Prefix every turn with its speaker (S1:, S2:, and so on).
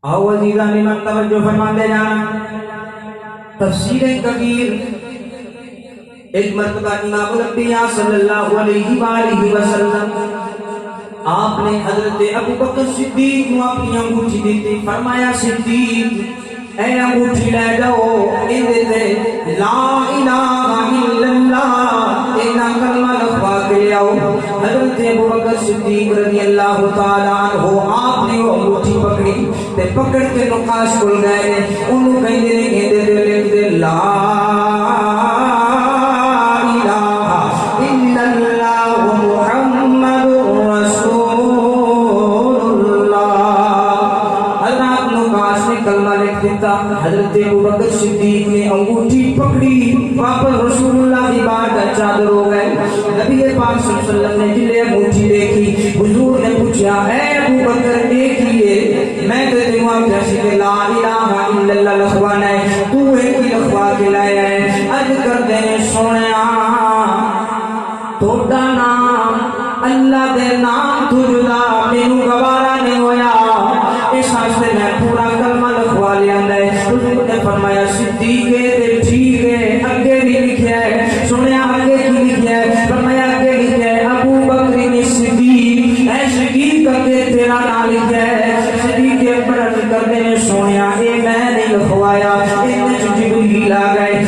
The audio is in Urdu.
S1: آؤ عزیزان من توجہ فرماتے جانا تفسیر کبیر۔ ایک مرتبہ امام الانبیاء صلی اللہ علیہ وآلہ وسلم آپ نے حضرت ابو بکر صدیق کو اپنی انگوٹھی دیتی، فرمایا صدیق اے انگوٹھی لے جاؤ، اندے لا الہ الا اللہ اینا کلمہ لکھوا کے لے آؤ۔ حضرت ابو بکر صدیق رضی اللہ تعالیٰ عنہ آپ نے وہ انگوٹھی پکڑی تے پکڑ کے نقاش کھل گئے، انہوں کہیں دے لا حضرت ابوبکر صدیق نے انگوٹھی پکڑی، واپس رسول اللہ کی بات کا چادر ہو گئے۔ نبی پاک صلی اللہ علیہ وسلم نے جلے انگوٹھی دیکھی، حضور نے پوچھا اے ابوبکر دیکھیے میں تو تمہاں کیسی کہ لا الہ الا اللہ لکھوانا ہے، تو ایک ہی لکھوا کے لایا ہے۔ عرض کر دیں سونیا توڑا نام اللہ دے نام تو جدا مینوں گوارا نہیں ہویا، اس واسطے میں پورا کلمہ لکھوا لیا ہے۔ حضور نے فرمایا صدیق تے ٹھیک ہے، اگے بھی لکھیا ہے، سنیا اگے کی لکھیا ہے؟ فرمایا اگے لکھیا ہے ابو بکر صدیق، اے صدیق اگے تیرا نام لکھیا ہے۔ صدیق اکبر کرتے نے سنیا اے میں نہیں لکھوایا، ان جبریل آ گئے،